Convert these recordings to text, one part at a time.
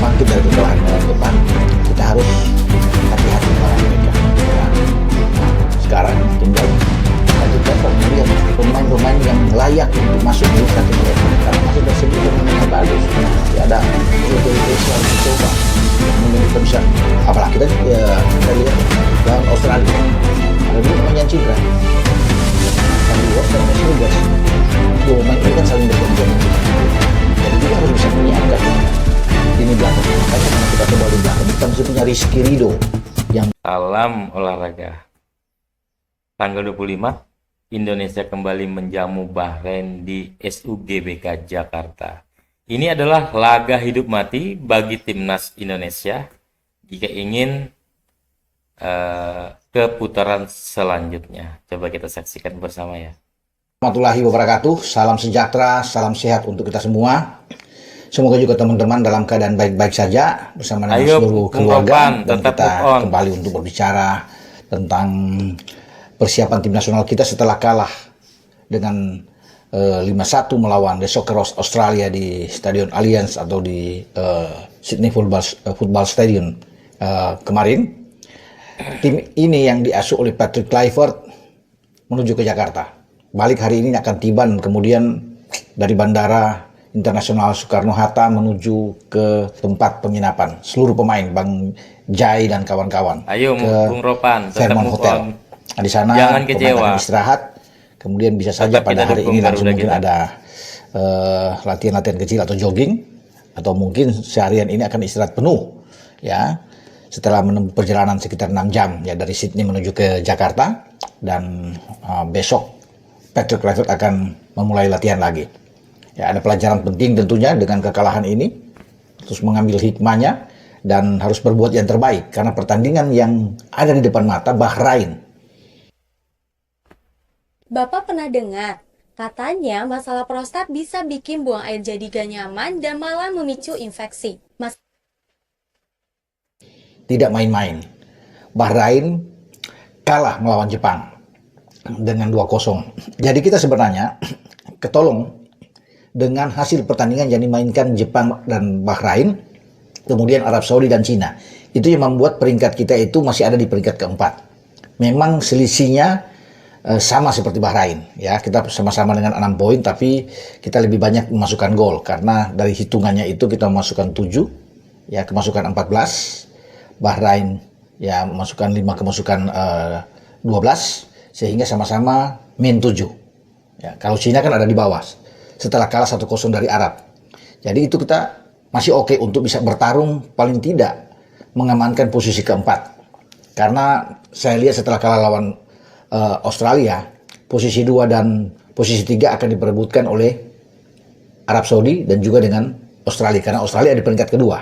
bangkit dari kekalahan melawan Jepang, kita harus hati-hati melawan mereka. Nah, sekarang tinggal lanjutkan pembelian pemain-pemain yang layak untuk masuk di satu mereka. Karena masih tersebut pemain yang bagus. Ya, ada Indonesia harus dicoba. Mungkin kita bisa, apalagi kita lihat lawan Australia. Ada dua pemain yang cedera. Tapi Watson dan Sugas, dua pemain ini kan saling bergantian. Jadi kita harus bisa menyiapkan ini belakang. Makanya kalau kita coba di belakang, kita mesti punya Rizky Ridho yang Salam olahraga. Tanggal 25, Indonesia kembali menjamu Bahrain di SUGBK Jakarta. Ini adalah laga hidup mati bagi timnas Indonesia jika ingin ke putaran selanjutnya. Coba kita saksikan bersama ya. Warahmatullahi wabarakatuh. Salam sejahtera, salam sehat untuk kita semua. Semoga juga teman-teman dalam keadaan baik-baik saja bersama dengan seluruh keluarga, dan kita kembali untuk berbicara tentang persiapan tim nasional kita setelah kalah dengan 5-1 melawan The Socceroos Australia di Stadion Allianz atau di Sydney Football Stadium kemarin. Tim ini yang diasuh oleh Patrick Kluivert menuju ke Jakarta. Balik hari ini akan tiba, dan kemudian dari Bandara Internasional Soekarno-Hatta menuju ke tempat penginapan seluruh pemain, Bang Jai dan kawan-kawan. Ayo, Bung Ropan, Fairmont Hotel. Nah, di sana jangan pemain kecewa. akan istirahat. Kemudian bisa saja pada hari ini langsung mungkin ada latihan-latihan kecil atau jogging, atau mungkin seharian ini akan istirahat penuh, ya. Setelah menempuh perjalanan sekitar 6 jam ya dari Sydney menuju ke Jakarta, dan besok Patrick Kluivert akan memulai latihan lagi. Ya, ada pelajaran penting tentunya dengan kekalahan ini, terus mengambil hikmahnya dan harus berbuat yang terbaik karena pertandingan yang ada di depan mata Bahrain. Bapak pernah dengar? Katanya masalah prostat bisa bikin buang air jadi gak nyaman dan malah memicu infeksi. Tidak main-main. Bahrain kalah melawan Jepang dengan 2-0. Jadi kita sebenarnya ketolong dengan hasil pertandingan yang dimainkan Jepang dan Bahrain, kemudian Arab Saudi dan Cina. Itu yang membuat peringkat kita itu masih ada di peringkat keempat. Memang selisihnya sama seperti Bahrain. Ya, kita sama-sama dengan 6 poin, tapi kita lebih banyak memasukkan gol. Karena dari hitungannya itu kita memasukkan 7, ya kemasukan 14. Bahrain ya memasukkan 5, kemasukan 12, sehingga sama-sama min 7. Ya, kalau Cina kan ada di bawah setelah kalah 1-0 dari Arab. Jadi itu kita masih oke untuk bisa bertarung, paling tidak mengamankan posisi keempat. Karena saya lihat setelah kalah lawan Australia, posisi 2 dan posisi 3 akan diperebutkan oleh Arab Saudi dan juga dengan Australia, karena Australia di peringkat kedua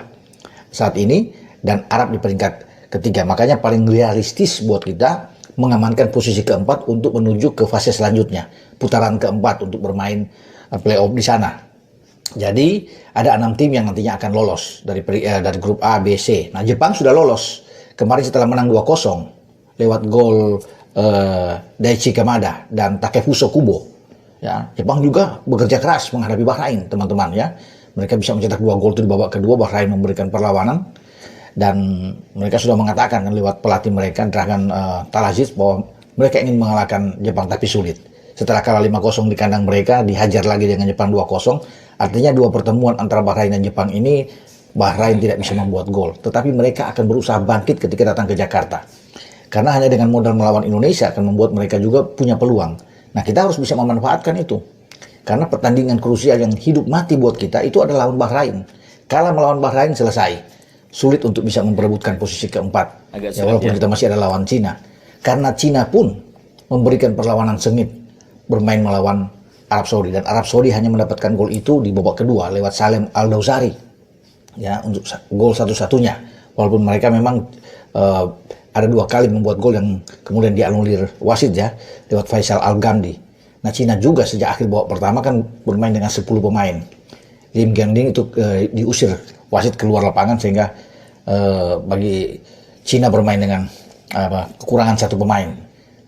saat ini dan Arab di peringkat ketiga. Makanya paling realistis buat kita mengamankan posisi keempat untuk menuju ke fase selanjutnya, putaran keempat untuk bermain playoff di sana. Jadi ada 6 tim yang nantinya akan lolos dari grup A, B, C. Nah, Jepang sudah lolos kemarin setelah menang 2-0 lewat gol Daichi Kamada dan Takefuso Kubo. Ya, Jepang juga bekerja keras menghadapi Bahrain, teman-teman ya. Mereka bisa mencetak 2 gol itu di babak kedua. Bahrain memberikan perlawanan. Dan mereka sudah mengatakan kan lewat pelatih mereka Dragan Talazic bahwa mereka ingin mengalahkan Jepang tapi sulit. Setelah kalah 5-0 di kandang mereka, dihajar lagi dengan Jepang 2-0. Artinya 2 pertemuan antara Bahrain dan Jepang ini Bahrain tidak bisa membuat gol. Tetapi mereka akan berusaha bangkit ketika datang ke Jakarta. Karena hanya dengan modal melawan Indonesia akan membuat mereka juga punya peluang. Nah, kita harus bisa memanfaatkan itu. Karena pertandingan krusial yang hidup mati buat kita itu adalah lawan Bahrain. Kalah melawan Bahrain selesai. Sulit untuk bisa memperebutkan posisi keempat. Ya, walaupun kita masih ada lawan Cina. Karena Cina pun memberikan perlawanan sengit bermain melawan Arab Saudi. Dan Arab Saudi hanya mendapatkan gol itu di babak kedua lewat Salem Al-Dawsari. Ya, untuk gol satu-satunya. Walaupun mereka memang ada 2 kali membuat gol yang kemudian dianulir wasit ya, lewat Faisal Al-Ghamdi. Nah, Cina juga sejak akhir babak pertama kan bermain dengan 10 pemain. Lim Gangding itu diusir wasit keluar lapangan sehingga bagi Cina bermain dengan kekurangan 1 pemain.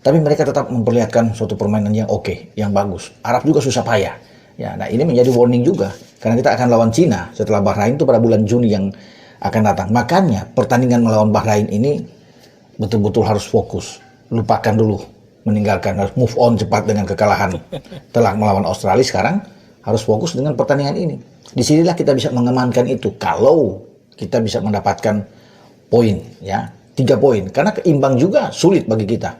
Tapi mereka tetap memperlihatkan suatu permainan yang oke, yang bagus. Arab juga susah payah. Ya, nah ini menjadi warning juga karena kita akan lawan Cina setelah Bahrain itu pada bulan Juni yang akan datang. Makanya pertandingan melawan Bahrain ini betul-betul harus fokus. Lupakan dulu, meninggalkan, harus move on cepat dengan kekalahan telak melawan Australia. Sekarang harus fokus dengan pertandingan ini. Disinilah kita bisa mengamankan itu. Kalau kita bisa mendapatkan poin, ya 3 poin. Karena keimbang juga sulit bagi kita,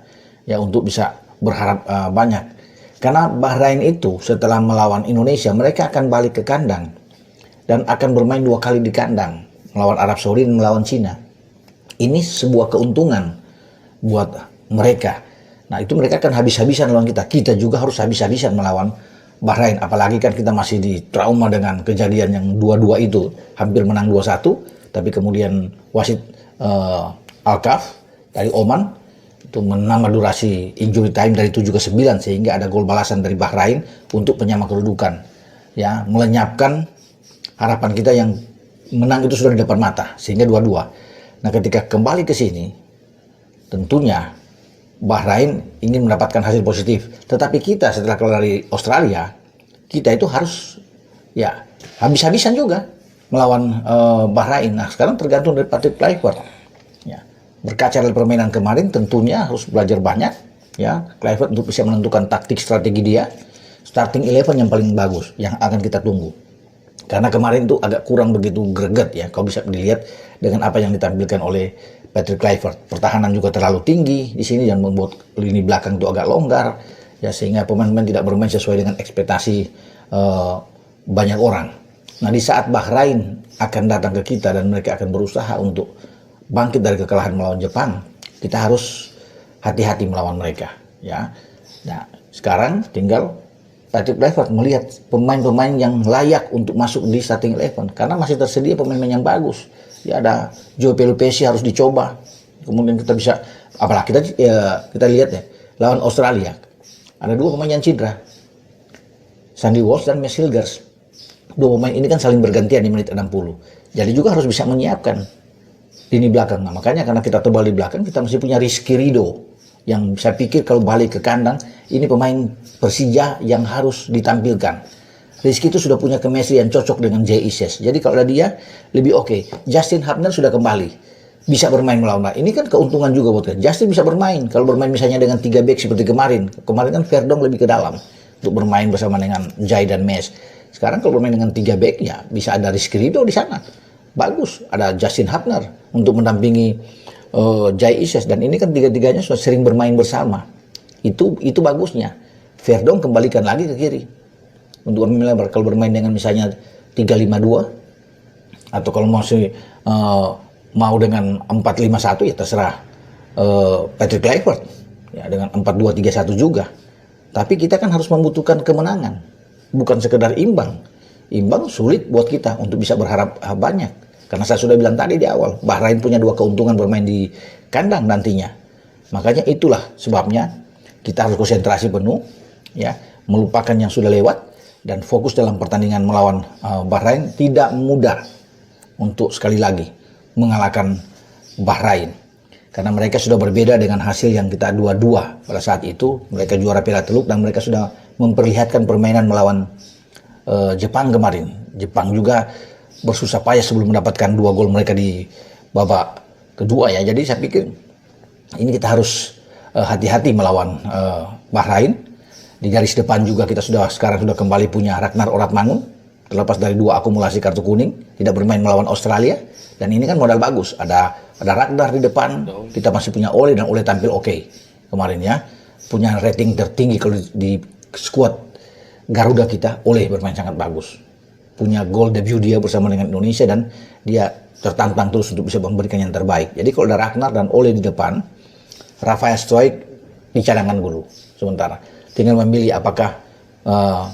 ya untuk bisa berharap banyak. Karena Bahrain itu setelah melawan Indonesia, mereka akan balik ke kandang dan akan bermain 2 kali di kandang, melawan Arab Saudi dan melawan Cina. Ini sebuah keuntungan buat mereka. Nah, itu mereka akan habis-habisan lawan kita. Kita juga harus habis-habisan melawan Bahrain. Apalagi kan kita masih di trauma dengan kejadian yang 2-2 itu. Hampir menang 2-1, tapi kemudian wasit Alkaf dari Oman itu menambah durasi injury time dari 7 ke 9, sehingga ada gol balasan dari Bahrain untuk penyama kedudukan. Ya, melenyapkan harapan kita yang menang itu sudah di depan mata, sehingga 2-2. Nah, ketika kembali ke sini, tentunya Bahrain ingin mendapatkan hasil positif. Tetapi kita setelah keluar dari Australia, kita itu harus ya habis-habisan juga melawan Bahrain. Nah, sekarang tergantung dari Patrick Kluivert. Ya, berkaca dari permainan kemarin, tentunya harus belajar banyak. Ya, Kluivert untuk bisa menentukan taktik strategi dia, starting 11 yang paling bagus, yang akan kita tunggu. Karena kemarin itu agak kurang begitu greget ya, kalau bisa dilihat dengan apa yang ditampilkan oleh Patrick Kluivert. Pertahanan juga terlalu tinggi di sini dan membuat lini belakang itu agak longgar, ya, sehingga pemain-pemain tidak bermain sesuai dengan ekspektasi banyak orang. Nah, di saat Bahrain akan datang ke kita dan mereka akan berusaha untuk bangkit dari kekalahan melawan Jepang, kita harus hati-hati melawan mereka, ya. Nah, sekarang tinggal Patrick Kluivert melihat pemain-pemain yang layak untuk masuk di starting 11 karena masih tersedia pemain-pemain yang bagus. Ya, ada Joe Pelupessy harus dicoba. Kemudian kita bisa, apalagi kita lihat ya, lawan Australia ada 2 pemain yang cedera, Sandy Walsh dan Max Hilgers. 2 pemain ini kan saling bergantian di menit 60. Jadi juga harus bisa menyiapkan lini belakang. Nah, makanya karena kita tebal di belakang, kita masih punya Rizky Ridho yang saya pikir kalau balik ke kandang, ini pemain Persija yang harus ditampilkan. Rizky itu sudah punya chemistry yang cocok dengan Jay Ises. Jadi kalau ada dia, lebih oke. Justin Hubner sudah kembali. Bisa bermain melawan. Ini kan keuntungan juga buat kita. Justin bisa bermain. Kalau bermain misalnya dengan 3 back seperti kemarin. Kemarin kan Verdong lebih ke dalam untuk bermain bersama dengan Jai dan Mes. Sekarang kalau bermain dengan 3 back, ya bisa ada Rizky Ridho di sana. Bagus. Ada Justin Hubner untuk mendampingi Jai Ises. Dan ini kan 3-3-nya sudah sering bermain bersama. Itu bagusnya. Verdong kembalikan lagi ke kiri. Untuk melebar, kalau bermain dengan misalnya 3-5-2 atau kalau masih mau dengan 4-5-1 ya terserah Patrick Kluivert ya, dengan 4-2-3-1 juga. Tapi kita kan harus membutuhkan kemenangan, bukan sekedar imbang. Imbang sulit buat kita untuk bisa berharap banyak, karena saya sudah bilang tadi di awal, Bahrain punya 2 keuntungan bermain di kandang nantinya. Makanya itulah sebabnya kita harus konsentrasi penuh, ya, melupakan yang sudah lewat dan fokus dalam pertandingan melawan Bahrain. Tidak mudah untuk sekali lagi mengalahkan Bahrain, karena mereka sudah berbeda dengan hasil yang kita 2-2 pada saat itu. Mereka juara Piala Teluk dan mereka sudah memperlihatkan permainan melawan Jepang kemarin. Jepang juga bersusah payah sebelum mendapatkan 2 gol mereka di babak kedua, ya. Jadi saya pikir ini kita harus hati-hati melawan Bahrain. Di garis depan juga kita sekarang sudah kembali punya Ragnar Oratmangun, terlepas dari 2 akumulasi kartu kuning, tidak bermain melawan Australia. Dan ini kan modal bagus, ada Ragnar di depan, kita masih punya Ole, dan Ole tampil oke kemarin, ya. Punya rating tertinggi kalau di skuad Garuda kita. Ole bermain sangat bagus, punya gol debut dia bersama dengan Indonesia, dan dia tertantang terus untuk bisa memberikan yang terbaik. Jadi kalau ada Ragnar dan Ole di depan, Rafael Stoic dicadangkan dulu sementara. Tinggal memilih apakah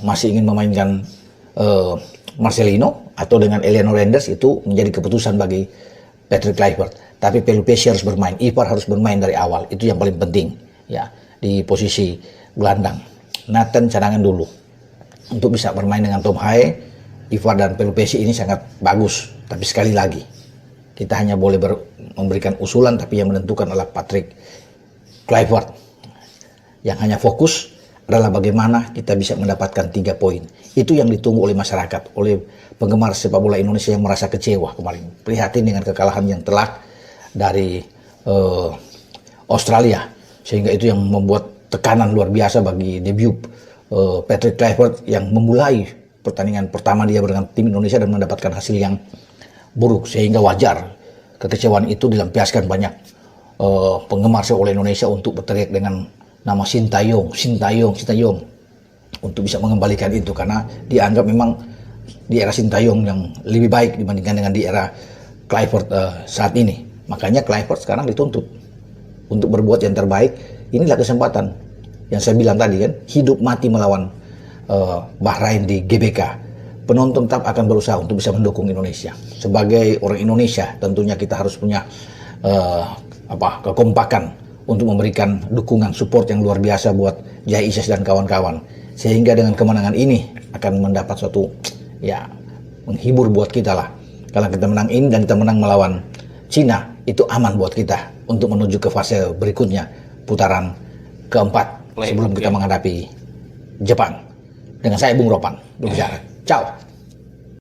masih ingin memainkan Marcelino atau dengan Eliano Renders. Itu menjadi keputusan bagi Patrick Kluivert. Tapi Pelupessy harus bermain, Ivar harus bermain dari awal. Itu yang paling penting, ya, di posisi gelandang. Nathan cadangan dulu untuk bisa bermain dengan Tom Haye. Ivar dan Pelupessy ini sangat bagus. Tapi sekali lagi, kita hanya boleh memberikan usulan, tapi yang menentukan adalah Patrick Kluivert, yang hanya fokus adalah bagaimana kita bisa mendapatkan 3 poin. Itu yang ditunggu oleh masyarakat, oleh penggemar sepak bola Indonesia yang merasa kecewa kemarin. Prihatin dengan kekalahan yang telak dari Australia. Sehingga itu yang membuat tekanan luar biasa bagi debut Patrick Kluivert yang memulai pertandingan pertama dia dengan tim Indonesia dan mendapatkan hasil yang buruk. Sehingga wajar kekecewaan itu dilampiaskan banyak penggemar sepak bola Indonesia untuk berteriak dengan nama Sintayong untuk bisa mengembalikan itu, karena dianggap memang di era Sintayong yang lebih baik dibandingkan dengan di era Kluivert saat ini. Makanya Kluivert sekarang dituntut untuk berbuat yang terbaik. Inilah kesempatan yang saya bilang tadi kan, hidup mati melawan Bahrain di GBK. Penonton tetap akan berusaha untuk bisa mendukung Indonesia. Sebagai orang Indonesia, tentunya kita harus punya kekompakan untuk memberikan dukungan support yang luar biasa buat Jai Isyas dan kawan-kawan. Sehingga dengan kemenangan ini akan mendapat suatu menghibur buat kita lah. Kalau kita menang ini dan kita menang melawan Cina, itu aman buat kita untuk menuju ke fase berikutnya, putaran keempat sebelum kita menghadapi Jepang. Dengan saya Bung Ropan berbicara. Ciao.